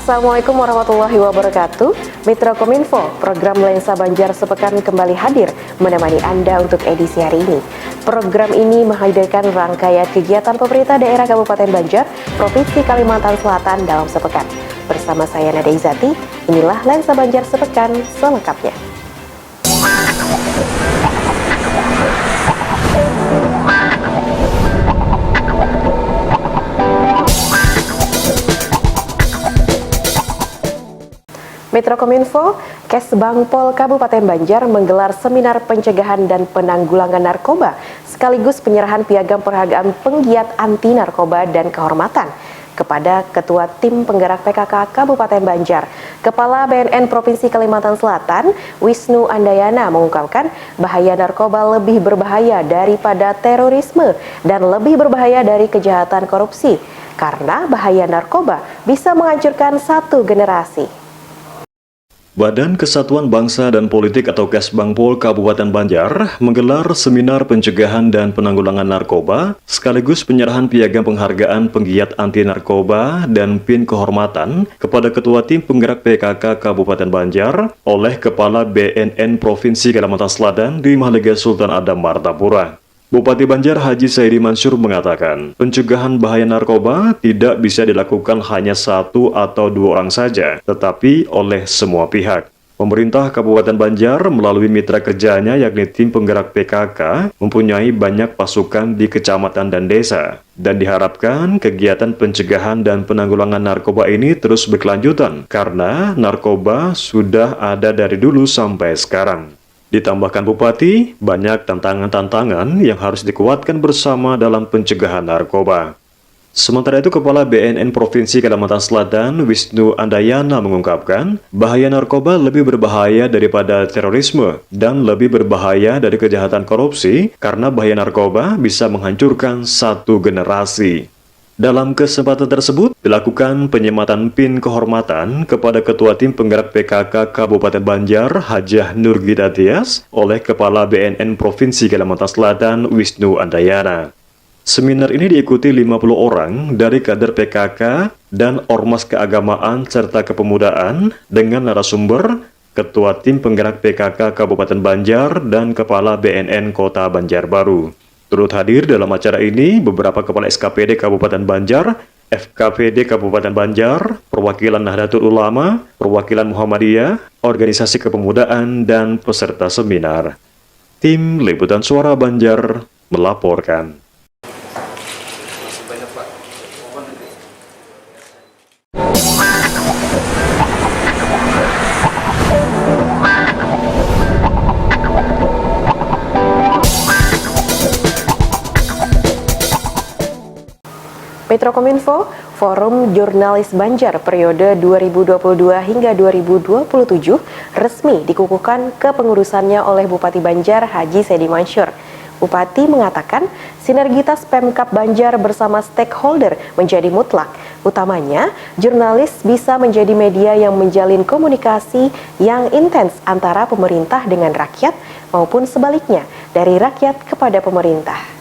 Assalamualaikum warahmatullahi wabarakatuh. Mitra Kominfo, program Lensa Banjar Sepekan kembali hadir menemani Anda untuk edisi hari ini. Program ini menghadirkan rangkaian kegiatan pemerintah daerah Kabupaten Banjar, Provinsi Kalimantan Selatan dalam sepekan. Bersama saya Nada Izati, inilah Lensa Banjar Sepekan selengkapnya. Mitra Kominfo, Kesbangpol Kabupaten Banjar menggelar seminar pencegahan dan penanggulangan narkoba sekaligus penyerahan piagam penghargaan penggiat anti narkoba dan kehormatan kepada Ketua Tim Penggerak PKK Kabupaten Banjar. Kepala BNN Provinsi Kalimantan Selatan, Wisnu Andayana mengungkapkan bahaya narkoba lebih berbahaya daripada terorisme dan lebih berbahaya dari kejahatan korupsi karena bahaya narkoba bisa menghancurkan satu generasi. Badan Kesatuan Bangsa dan Politik atau Kesbangpol Kabupaten Banjar menggelar seminar pencegahan dan penanggulangan narkoba sekaligus penyerahan piagam penghargaan penggiat anti narkoba dan PIN kehormatan kepada Ketua Tim Penggerak PKK Kabupaten Banjar oleh Kepala BNN Provinsi Kalimantan Selatan di Mahligai Sultan Adam Martapura. Bupati Banjar Haji Saidi Mansur mengatakan, pencegahan bahaya narkoba tidak bisa dilakukan hanya satu atau dua orang saja, tetapi oleh semua pihak. Pemerintah Kabupaten Banjar melalui mitra kerjanya yakni Tim Penggerak PKK mempunyai banyak pasukan di kecamatan dan desa, dan diharapkan kegiatan pencegahan dan penanggulangan narkoba ini terus berkelanjutan karena narkoba sudah ada dari dulu sampai sekarang. Ditambahkan Bupati, banyak tantangan-tantangan yang harus dikuatkan bersama dalam pencegahan narkoba. Sementara itu, Kepala BNN Provinsi Kalimantan Selatan, Wisnu Andayana mengungkapkan, bahaya narkoba lebih berbahaya daripada terorisme dan lebih berbahaya dari kejahatan korupsi karena bahaya narkoba bisa menghancurkan satu generasi. Dalam kesempatan tersebut, dilakukan penyematan PIN kehormatan kepada Ketua Tim Penggerak PKK Kabupaten Banjar, Hajah Nurgita Tias, oleh Kepala BNN Provinsi Kalimantan Selatan, Wisnu Andayana. Seminar ini diikuti 50 orang dari kader PKK dan Ormas Keagamaan serta Kepemudaan dengan narasumber Ketua Tim Penggerak PKK Kabupaten Banjar dan Kepala BNN Kota Banjarbaru. Turut hadir dalam acara ini beberapa kepala SKPD Kabupaten Banjar, FKPD Kabupaten Banjar, perwakilan Nahdlatul Ulama, perwakilan Muhammadiyah, organisasi kepemudaan, dan peserta seminar. Tim Liputan Suara Banjar melaporkan. Metro Kominfo, Forum Jurnalis Banjar periode 2022 hingga 2027 resmi dikukuhkan kepengurusannya oleh Bupati Banjar Haji Saidi Mansur. Bupati mengatakan sinergitas Pemkab Banjar bersama stakeholder menjadi mutlak. Utamanya, jurnalis bisa menjadi media yang menjalin komunikasi yang intens antara pemerintah dengan rakyat maupun sebaliknya dari rakyat kepada pemerintah.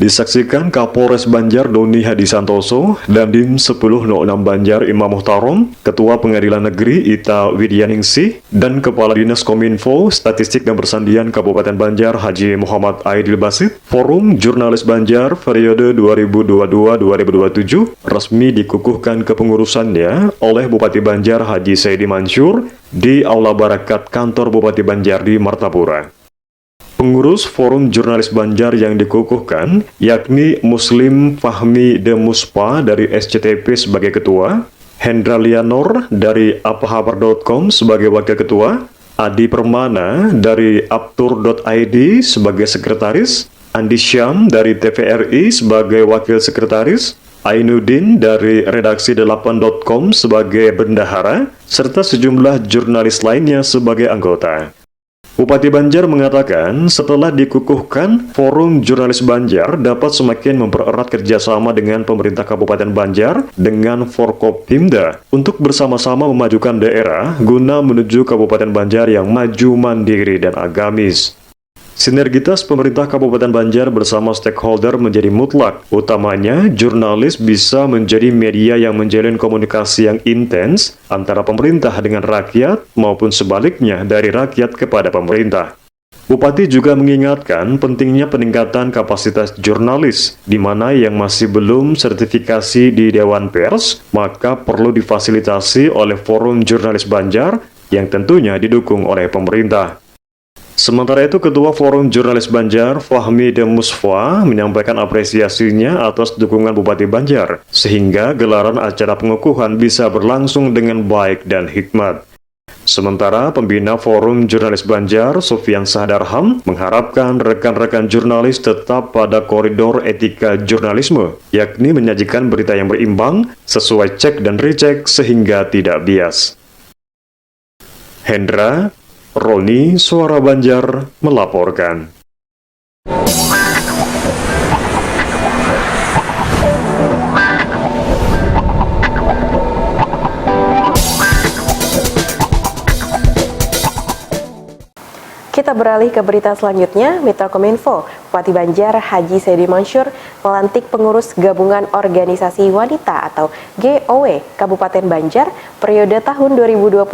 Disaksikan Kapolres Banjar Doni Hadi Santoso, Dandim 1006 Banjar Imam Muhtarom, Ketua Pengadilan Negeri Ita Widyaningsih, dan Kepala Dinas Kominfo, Statistik dan Persandian Kabupaten Banjar Haji Muhammad Aidil Basit. Forum Jurnalis Banjar periode 2022-2027 resmi dikukuhkan kepengurusannya oleh Bupati Banjar Haji Saidi Mansur di Aula Barakat Kantor Bupati Banjar di Martapura. Pengurus Forum Jurnalis Banjar yang dikukuhkan yakni Muslim Fahmi Demuspa dari SCTP sebagai ketua, Hendra Lianor dari aphabar.com sebagai wakil ketua, Adi Permana dari aptur.id sebagai sekretaris, Andi Syam dari TVRI sebagai wakil sekretaris, Ainuddin dari redaksi 8.com sebagai bendahara, serta sejumlah jurnalis lainnya sebagai anggota. Bupati Banjar mengatakan setelah dikukuhkan, Forum Jurnalis Banjar dapat semakin mempererat kerjasama dengan pemerintah Kabupaten Banjar dengan Forkopimda untuk bersama-sama memajukan daerah guna menuju Kabupaten Banjar yang maju, mandiri, dan agamis. Sinergitas pemerintah Kabupaten Banjar bersama stakeholder menjadi mutlak. Utamanya, jurnalis bisa menjadi media yang menjalin komunikasi yang intens antara pemerintah dengan rakyat maupun sebaliknya dari rakyat kepada pemerintah. Bupati juga mengingatkan pentingnya peningkatan kapasitas jurnalis, di mana yang masih belum sertifikasi di Dewan Pers, maka perlu difasilitasi oleh Forum Jurnalis Banjar yang tentunya didukung oleh pemerintah. Sementara itu, Ketua Forum Jurnalis Banjar, Fahmi Demusfa, menyampaikan apresiasinya atas dukungan Bupati Banjar, sehingga gelaran acara pengukuhan bisa berlangsung dengan baik dan hikmat. Sementara pembina Forum Jurnalis Banjar, Sufyan Sadarham, mengharapkan rekan-rekan jurnalis tetap pada koridor etika jurnalisme, yakni menyajikan berita yang berimbang, sesuai cek dan recheck sehingga tidak bias. Hendra, Roni, Suara Banjar, melaporkan. Kita beralih ke berita selanjutnya. Mitra Kominfo, Bupati Banjar Haji Saidi Mansur melantik pengurus gabungan organisasi wanita atau GOW Kabupaten Banjar periode tahun 2022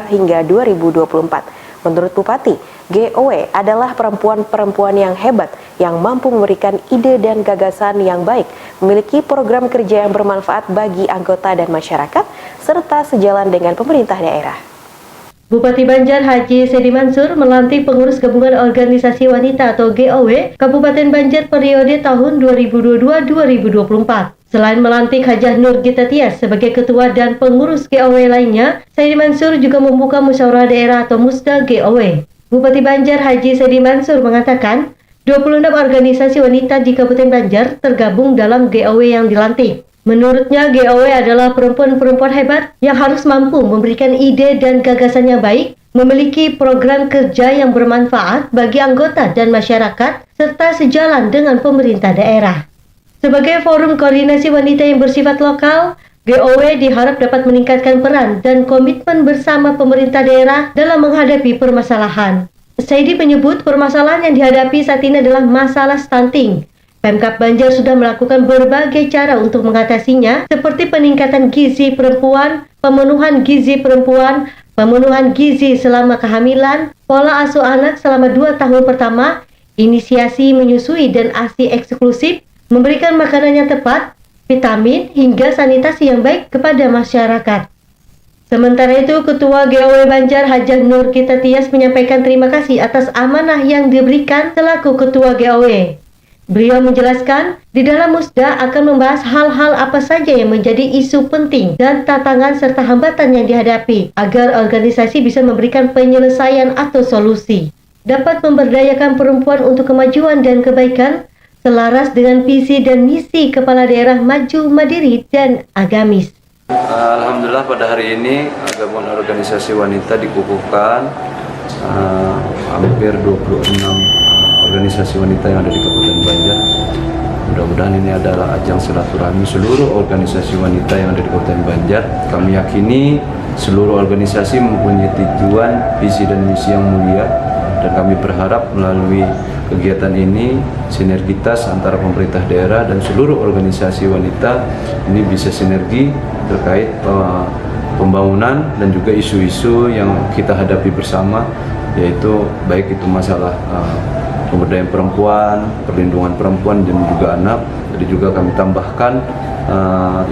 hingga 2024. Menurut Bupati, GOW adalah perempuan-perempuan yang hebat yang mampu memberikan ide dan gagasan yang baik, memiliki program kerja yang bermanfaat bagi anggota dan masyarakat, serta sejalan dengan pemerintah daerah. Bupati Banjar Haji Saidi Mansur melantik pengurus gabungan organisasi wanita atau GOW Kabupaten Banjar periode tahun 2022-2024. Selain melantik Hajah Nur Gita Tias sebagai ketua dan pengurus GOW lainnya, Saidi Mansur juga membuka musyawarah daerah atau musda GOW. Bupati Banjar Haji Saidi Mansur mengatakan, 26 organisasi wanita di Kabupaten Banjar tergabung dalam GOW yang dilantik. Menurutnya, GOW adalah perempuan-perempuan hebat yang harus mampu memberikan ide dan gagasan yang baik, memiliki program kerja yang bermanfaat bagi anggota dan masyarakat, serta sejalan dengan pemerintah daerah. Sebagai forum koordinasi wanita yang bersifat lokal, GOW diharap dapat meningkatkan peran dan komitmen bersama pemerintah daerah dalam menghadapi permasalahan. Saidi menyebut permasalahan yang dihadapi saat ini adalah masalah stunting. Pemkab Banjar sudah melakukan berbagai cara untuk mengatasinya, seperti peningkatan gizi perempuan, pemenuhan gizi perempuan, pemenuhan gizi selama kehamilan, pola asuh anak selama 2 tahun pertama, inisiasi menyusui dan ASI eksklusif, memberikan makanan yang tepat, vitamin, hingga sanitasi yang baik kepada masyarakat. Sementara itu, Ketua GOW Banjar Hajah Nur Gita Tias menyampaikan terima kasih atas amanah yang diberikan selaku Ketua GOW. Beliau menjelaskan, di dalam musda akan membahas hal-hal apa saja yang menjadi isu penting dan tantangan serta hambatan yang dihadapi, agar organisasi bisa memberikan penyelesaian atau solusi. Dapat memberdayakan perempuan untuk kemajuan dan kebaikan, selaras dengan visi dan misi Kepala Daerah Maju, Mandiri, dan Agamis. Alhamdulillah pada hari ini gabungan organisasi wanita dikukuhkan hampir 26 organisasi wanita yang ada di Kabupaten Banjar. Mudah-mudahan ini adalah ajang silaturahmi seluruh organisasi wanita yang ada di Kabupaten Banjar. Kami yakini seluruh organisasi mempunyai tujuan, visi dan misi yang mulia, dan kami berharap melalui kegiatan ini sinergitas antara pemerintah daerah dan seluruh organisasi wanita ini bisa sinergi terkait pembangunan dan juga isu-isu yang kita hadapi bersama, yaitu baik itu masalah pemberdayaan perempuan, perlindungan perempuan dan juga anak. Jadi juga kami tambahkan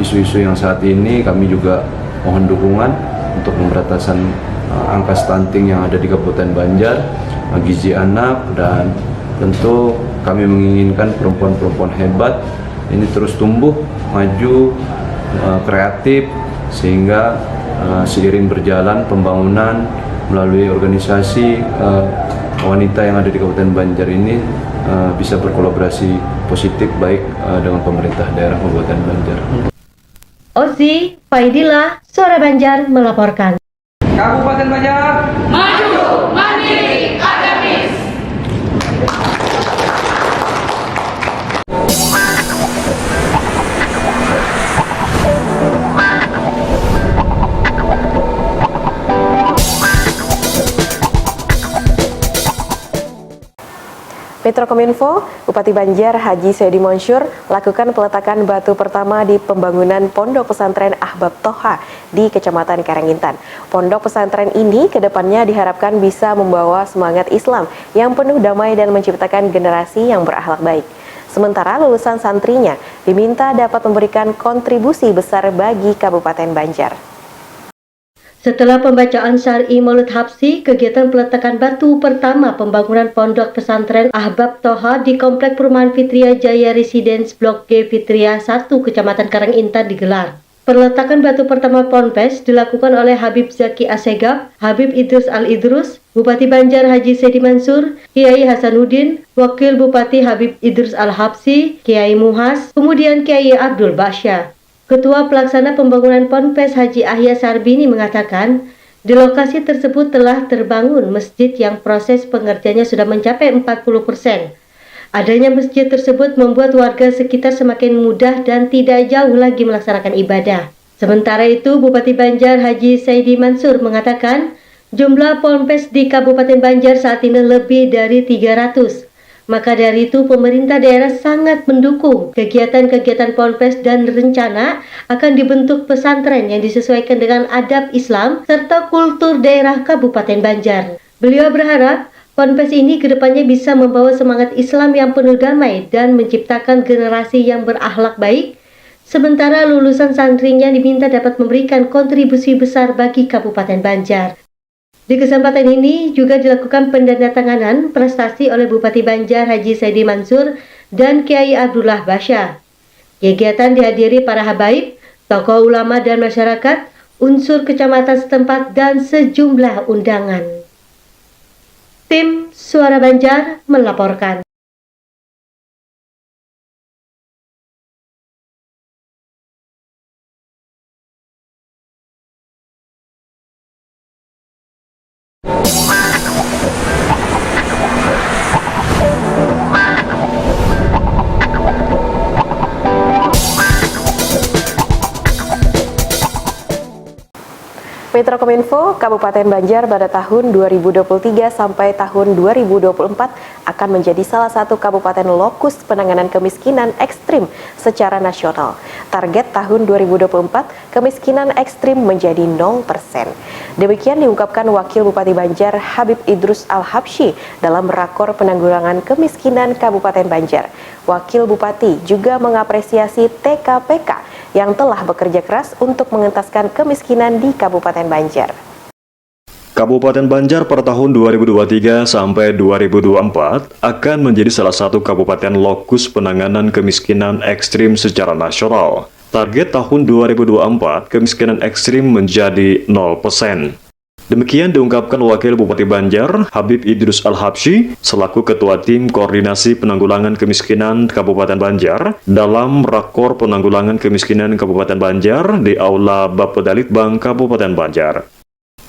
isu-isu yang saat ini kami juga mohon dukungan untuk pemberantasan angka stunting yang ada di Kabupaten Banjar, gizi anak, dan tentu kami menginginkan perempuan-perempuan hebat ini terus tumbuh, maju, kreatif, sehingga seiring berjalan pembangunan melalui organisasi wanita yang ada di Kabupaten Banjar ini bisa berkolaborasi positif baik dengan pemerintah daerah Kabupaten Banjar. Ozi Faidillah, Suara Banjar melaporkan. Kabupaten Banjar Maju, Mandiri, Agamis. Metrokominfo, Bupati Banjar Haji Saidi Mansur lakukan peletakan batu pertama di pembangunan Pondok Pesantren Ahbab Toha di Kecamatan Karangintan. Pondok pesantren ini kedepannya diharapkan bisa membawa semangat Islam yang penuh damai dan menciptakan generasi yang berakhlak baik. Sementara lulusan santrinya diminta dapat memberikan kontribusi besar bagi Kabupaten Banjar. Setelah pembacaan Syar'i Maulid Habsyi, kegiatan peletakan batu pertama pembangunan Pondok Pesantren Ahbab Toha di Komplek Perumahan Fitria Jaya Residence Blok G Fitria 1 Kecamatan Karangintan digelar. Peletakan batu pertama Ponpes dilakukan oleh Habib Zaki Assegaf, Habib Idrus Al-Idrus, Bupati Banjar Haji Saidi Mansur, Kiai Hasanuddin, Wakil Bupati Habib Idrus Al-Habsyi, Kiai Muhas, kemudian Kiai Abdul Basyah. Ketua Pelaksana Pembangunan Ponpes Haji Ahya Sarbini mengatakan, di lokasi tersebut telah terbangun masjid yang proses pengerjaannya sudah mencapai 40%. Adanya masjid tersebut membuat warga sekitar semakin mudah dan tidak jauh lagi melaksanakan ibadah. Sementara itu, Bupati Banjar Haji Saidi Mansur mengatakan, jumlah Ponpes di Kabupaten Banjar saat ini lebih dari 300. Maka dari itu pemerintah daerah sangat mendukung kegiatan-kegiatan Ponpes dan rencana akan dibentuk pesantren yang disesuaikan dengan adab Islam serta kultur daerah Kabupaten Banjar. Beliau berharap Ponpes ini kedepannya bisa membawa semangat Islam yang penuh damai dan menciptakan generasi yang berakhlak baik. Sementara lulusan santrinya diminta dapat memberikan kontribusi besar bagi Kabupaten Banjar. Di kesempatan ini juga dilakukan pendandatanganan prestasi oleh Bupati Banjar Haji Saidi Mansur dan Kiai Abdullah Basyah. Kegiatan dihadiri para habaib, tokoh ulama dan masyarakat, unsur kecamatan setempat dan sejumlah undangan. Tim Suara Banjar melaporkan. Metrokominfo, Kabupaten Banjar pada tahun 2023 sampai tahun 2024 akan menjadi salah satu kabupaten lokus penanganan kemiskinan ekstrim secara nasional. Target tahun 2024, kemiskinan ekstrim menjadi 0%. Demikian diungkapkan Wakil Bupati Banjar Habib Idrus Al-Habsyi dalam rakor penanggulangan kemiskinan Kabupaten Banjar. Wakil Bupati juga mengapresiasi TKPK yang telah bekerja keras untuk mengentaskan kemiskinan di Kabupaten Banjar. Kabupaten Banjar pada tahun 2023 sampai 2024 akan menjadi salah satu kabupaten lokus penanganan kemiskinan ekstrim secara nasional. Target tahun 2024, kemiskinan ekstrim menjadi 0%. Demikian diungkapkan Wakil Bupati Banjar, Habib Idrus Al-Habsyi, selaku Ketua Tim Koordinasi Penanggulangan Kemiskinan Kabupaten Banjar, dalam Rakor Penanggulangan Kemiskinan Kabupaten Banjar di Aula Bapedalitbang Kabupaten Banjar.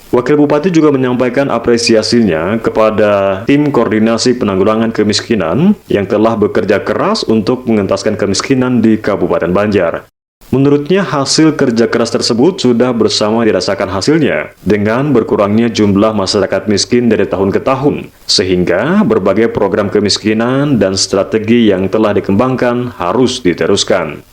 Wakil Bupati juga menyampaikan apresiasinya kepada Tim Koordinasi Penanggulangan Kemiskinan yang telah bekerja keras untuk mengentaskan kemiskinan di Kabupaten Banjar. Menurutnya, hasil kerja keras tersebut sudah bersama dirasakan hasilnya dengan berkurangnya jumlah masyarakat miskin dari tahun ke tahun, sehingga berbagai program kemiskinan dan strategi yang telah dikembangkan harus diteruskan.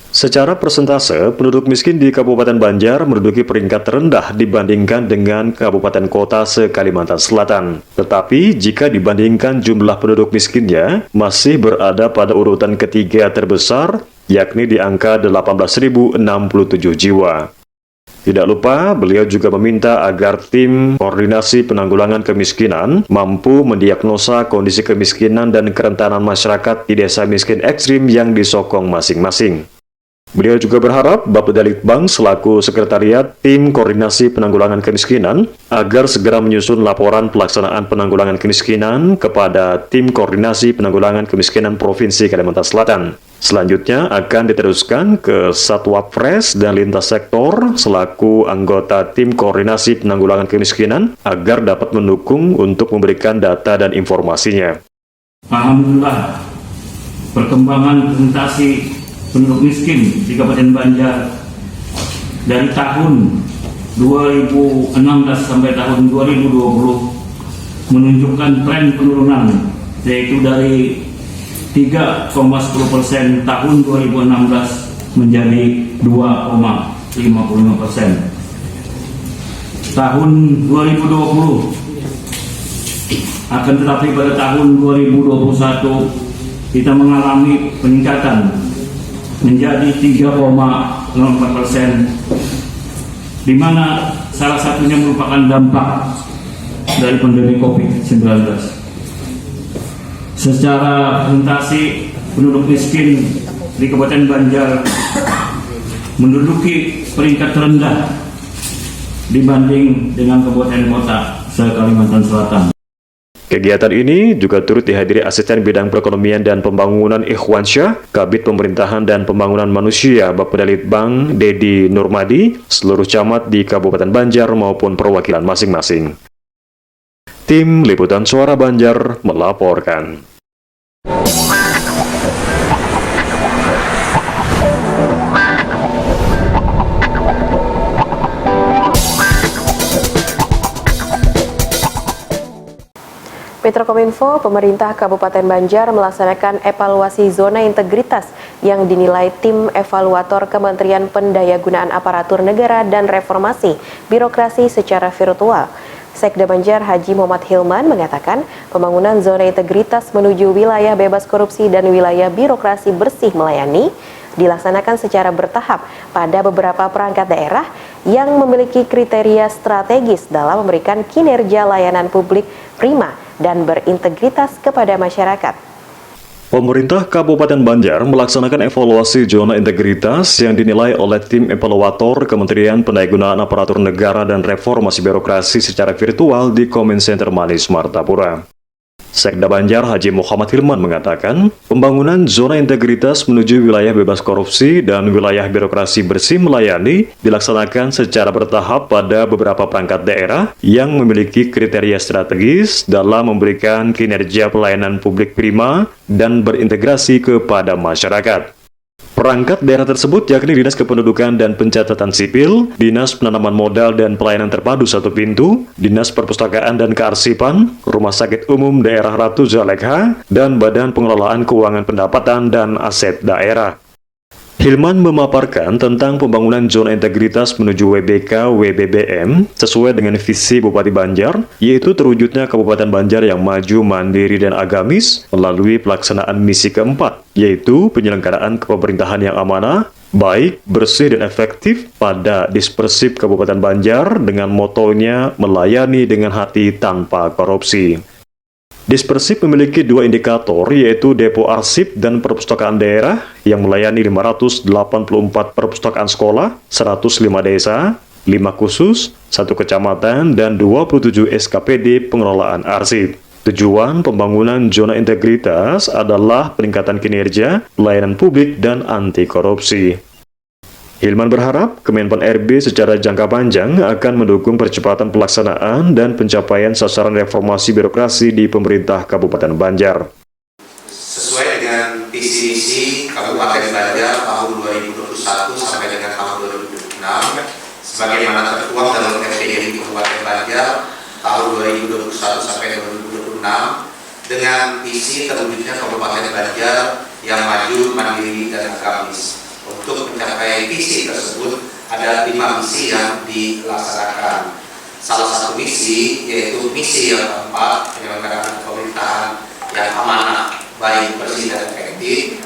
Secara persentase, penduduk miskin di Kabupaten Banjar menduduki peringkat terendah dibandingkan dengan kabupaten kota se-Kalimantan Selatan. Tetapi, jika dibandingkan jumlah penduduk miskinnya, masih berada pada urutan ketiga terbesar, yakni di angka 18.067 jiwa. Tidak lupa, beliau juga meminta agar tim koordinasi penanggulangan kemiskinan mampu mendiagnosa kondisi kemiskinan dan kerentanan masyarakat di desa miskin ekstrim yang disokong masing-masing. Beliau juga berharap Bapedalitbang selaku Sekretariat Tim Koordinasi Penanggulangan Kemiskinan agar segera menyusun laporan pelaksanaan penanggulangan kemiskinan kepada Tim Koordinasi Penanggulangan Kemiskinan Provinsi Kalimantan Selatan. Selanjutnya akan diteruskan ke Satwapres dan lintas sektor selaku anggota Tim Koordinasi Penanggulangan Kemiskinan agar dapat mendukung untuk memberikan data dan informasinya. Alhamdulillah, perkembangan presentasi penduduk miskin di Kabupaten Banjar dari tahun 2016 sampai tahun 2020 menunjukkan tren penurunan yaitu dari 3,10% tahun 2016 menjadi 2,55%. Tahun 2020 akan tetapi pada tahun 2021 kita mengalami peningkatan menjadi 3,04%, di mana salah satunya merupakan dampak dari pandemi COVID-19. Secara presentasi, penduduk miskin di Kabupaten Banjar menduduki peringkat terendah dibanding dengan kabupaten kota se-Kalimantan Selatan. Kegiatan ini juga turut dihadiri Asisten Bidang Perekonomian dan Pembangunan Ikhwansyah, Kabid Pemerintahan dan Pembangunan Manusia Bapedalitbang Dedi Nurmadi, seluruh camat di Kabupaten Banjar maupun perwakilan masing-masing. Tim Liputan Suara Banjar melaporkan. Petrokominfo, pemerintah Kabupaten Banjar melaksanakan evaluasi zona integritas yang dinilai tim evaluator Kementerian Pendayagunaan Aparatur Negara dan Reformasi Birokrasi secara virtual. Sekda Banjar Haji Muhammad Hilman mengatakan pembangunan zona integritas menuju wilayah bebas korupsi dan wilayah birokrasi bersih melayani dilaksanakan secara bertahap pada beberapa perangkat daerah yang memiliki kriteria strategis dalam memberikan kinerja layanan publik prima dan berintegritas kepada masyarakat. Pemerintah Kabupaten Banjar melaksanakan evaluasi zona integritas yang dinilai oleh tim evaluator Kementerian Pendayagunaan Aparatur Negara dan Reformasi Birokrasi secara virtual di Comment Center Manis, Martapura. Sekda Banjar Haji Muhammad Hilman mengatakan, pembangunan zona integritas menuju wilayah bebas korupsi dan wilayah birokrasi bersih melayani dilaksanakan secara bertahap pada beberapa perangkat daerah yang memiliki kriteria strategis dalam memberikan kinerja pelayanan publik prima dan berintegrasi kepada masyarakat. Perangkat daerah tersebut yakni Dinas Kependudukan dan Pencatatan Sipil, Dinas Penanaman Modal dan Pelayanan Terpadu Satu Pintu, Dinas Perpustakaan dan Kearsipan, Rumah Sakit Umum Daerah Ratu Zalekha, dan Badan Pengelolaan Keuangan Pendapatan dan Aset Daerah. Hilman memaparkan tentang pembangunan zona integritas menuju WBK WBBM sesuai dengan visi Bupati Banjar, yaitu terwujudnya Kabupaten Banjar yang maju, mandiri, dan agamis melalui pelaksanaan misi keempat, yaitu penyelenggaraan kepemerintahan yang amanah, baik, bersih, dan efektif pada Dispersip Kabupaten Banjar dengan motonya melayani dengan hati tanpa korupsi. Dispersip memiliki dua indikator, yaitu Depo Arsip dan Perpustakaan Daerah yang melayani 584 perpustakaan sekolah, 105 desa, 5 khusus, 1 kecamatan, dan 27 SKPD pengelolaan arsip. Tujuan pembangunan zona integritas adalah peningkatan kinerja, pelayanan publik, dan anti korupsi. Hilman berharap Kemenpan RB secara jangka panjang akan mendukung percepatan pelaksanaan dan pencapaian sasaran reformasi birokrasi di pemerintah Kabupaten Banjar. Sesuai dengan visi misi Kabupaten Banjar tahun 2021 sampai dengan tahun 2026, sebagaimana tertuang dalam RPJMD Kabupaten Banjar tahun 2021 sampai 2026, dengan visi terwujudnya Kabupaten Banjar yang maju, mandiri, dan agamis. Untuk mencapai visi tersebut ada 5 misi yang dilaksanakan. Salah satu misi yaitu misi yang keempat, penyelenggaraan pemerintahan yang amanah, baik, bersih, dan efektif.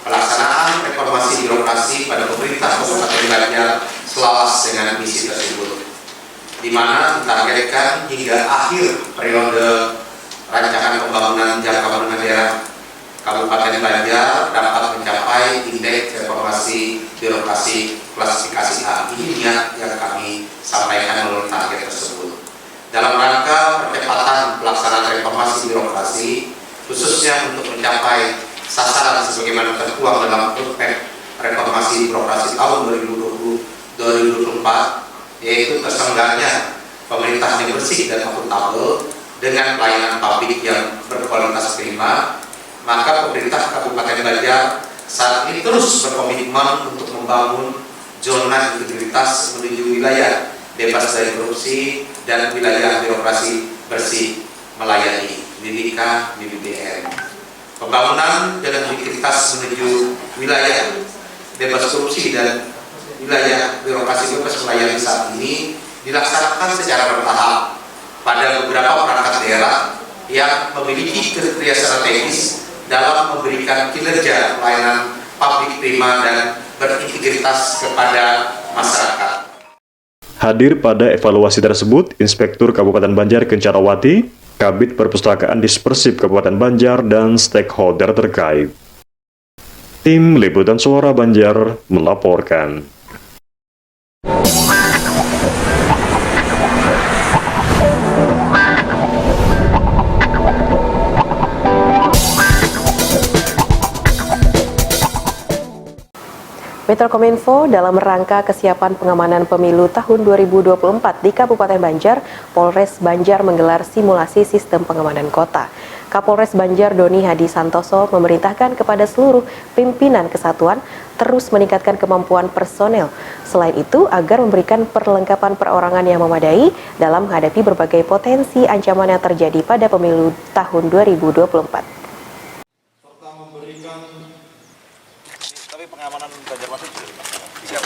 Pelaksanaan reformasi birokrasi pada pemerintah Kabupaten Banjar selaras dengan misi tersebut, di mana ditargetkan hingga akhir periode rancangan pembangunan jangka menengah daerah Kabupaten Banjar dapat mencapai indeks reformasi birokrasi klasifikasi A. Ini niat yang kami sampaikan melalui target tersebut. Dalam rangka percepatan pelaksanaan reformasi birokrasi, khususnya untuk mencapai sasaran sebagaimana tertuang dalam Perpres Reformasi Birokrasi tahun 2020-2024, yaitu terselenggaranya pemerintahan yang bersih dan akuntabel dengan pelayanan publik yang berkualitas prima, maka pemerintah Kabupaten Banjar saat ini terus berkomitmen untuk membangun zona integritas menuju wilayah bebas dari korupsi dan wilayah birokrasi bersih melayani. pendidikan, BBM. Pembangunan dan mobilitas menuju wilayah bebas korupsi dan wilayah birokrasi bebas melayani saat ini dilaksanakan secara bertahap pada beberapa perangkat daerah yang memiliki kriteria strategis dalam memberikan kinerja pelayanan publik prima dan berintegritas kepada masyarakat. Hadir pada evaluasi tersebut, Inspektur Kabupaten Banjar Kencarawati, Kabid Perpustakaan Dispersif Kabupaten Banjar, dan stakeholder terkait. Tim Liputan Suara Banjar melaporkan. Metrokominfo dalam rangka kesiapan pengamanan pemilu tahun 2024 di Kabupaten Banjar, Polres Banjar menggelar simulasi sistem pengamanan kota. Kapolres Banjar Doni Hadi Santoso memerintahkan kepada seluruh pimpinan kesatuan terus meningkatkan kemampuan personel. Selain itu, agar memberikan perlengkapan perorangan yang memadai dalam menghadapi berbagai potensi ancaman yang terjadi pada pemilu tahun 2024. Pengamanan Banjarmasin siap.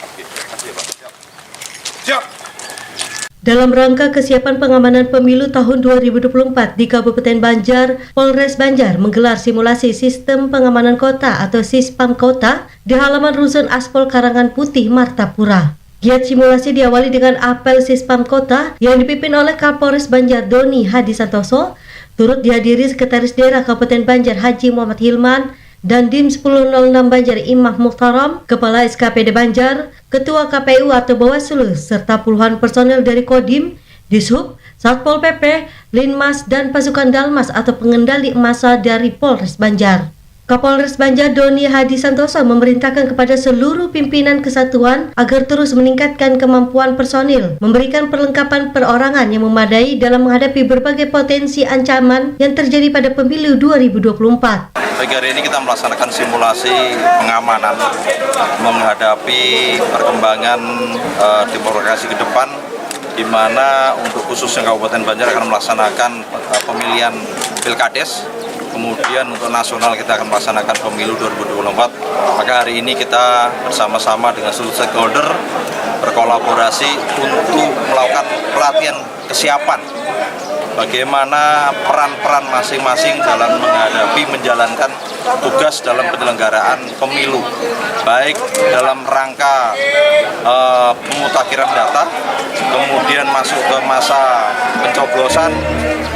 Oke, makasih ya Pak. Siap. Dalam rangka kesiapan pengamanan pemilu tahun 2024 di Kabupaten Banjar, Polres Banjar menggelar simulasi sistem pengamanan kota atau Sispam Kota di halaman Rusun Aspol Karangan Putih, Martapura. Giat simulasi diawali dengan apel Sispam Kota yang dipimpin oleh Kapolres Banjar Doni Hadi Santoso, turut dihadiri Sekretaris Daerah Kabupaten Banjar Haji Muhammad Hilman, dan Dim 1006 Banjar Imam Muhtaram, Kepala SKPD Banjar, Ketua KPU atau Bawaslu, serta puluhan personel dari Kodim, Dishub, Satpol PP, Linmas, dan pasukan Dalmas atau pengendali massa dari Polres Banjar. Kapolres Banjar Doni Hadi Santoso memerintahkan kepada seluruh pimpinan kesatuan agar terus meningkatkan kemampuan personil, memberikan perlengkapan perorangan yang memadai dalam menghadapi berbagai potensi ancaman yang terjadi pada pemilu 2024. Pagi hari ini kita melaksanakan simulasi pengamanan menghadapi perkembangan demokrasi ke depan, di mana untuk khususnya Kabupaten Banjar akan melaksanakan pemilihan Pilkades. Kemudian untuk nasional kita akan melaksanakan pemilu 2024. Maka hari ini kita bersama-sama dengan seluruh stakeholder berkolaborasi untuk melakukan pelatihan kesiapan bagaimana peran-peran masing-masing dalam menjalankan tugas dalam penyelenggaraan pemilu, baik dalam rangka pemutakhiran data, kemudian masuk ke masa pencoblosan,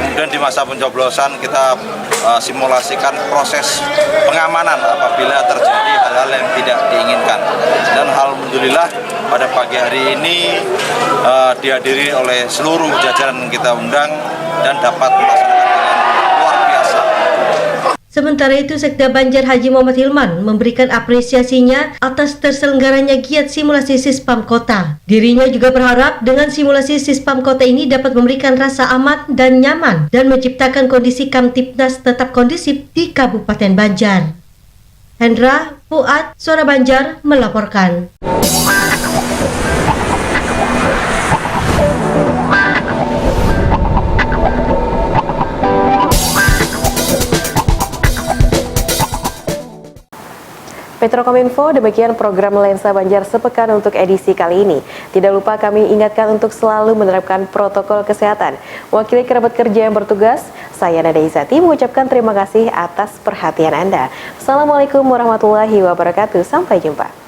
kemudian di masa pencoblosan kita simulasikan proses pengamanan apabila terjadi hal-hal yang tidak diinginkan. Dan alhamdulillah pada pagi hari ini dihadiri oleh seluruh jajaran yang kita undang dan dapat melaksanakan dengan luar biasa. Sementara itu, Sekda Banjar Haji Muhammad Hilman memberikan apresiasinya atas terselenggaranya giat simulasi Sispam Kota. Dirinya juga berharap dengan simulasi Sispam Kota ini dapat memberikan rasa aman dan nyaman dan menciptakan kondisi Kamtipnas tetap kondusif di Kabupaten Banjar. Hendra Fuad, Suara Banjar melaporkan. Metrokominfo, demikian program Lensa Banjar sepekan untuk edisi kali ini. Tidak lupa kami ingatkan untuk selalu menerapkan protokol kesehatan. Wakili kerabat kerja yang bertugas, saya Nada Izati mengucapkan terima kasih atas perhatian Anda. Assalamualaikum warahmatullahi wabarakatuh. Sampai jumpa.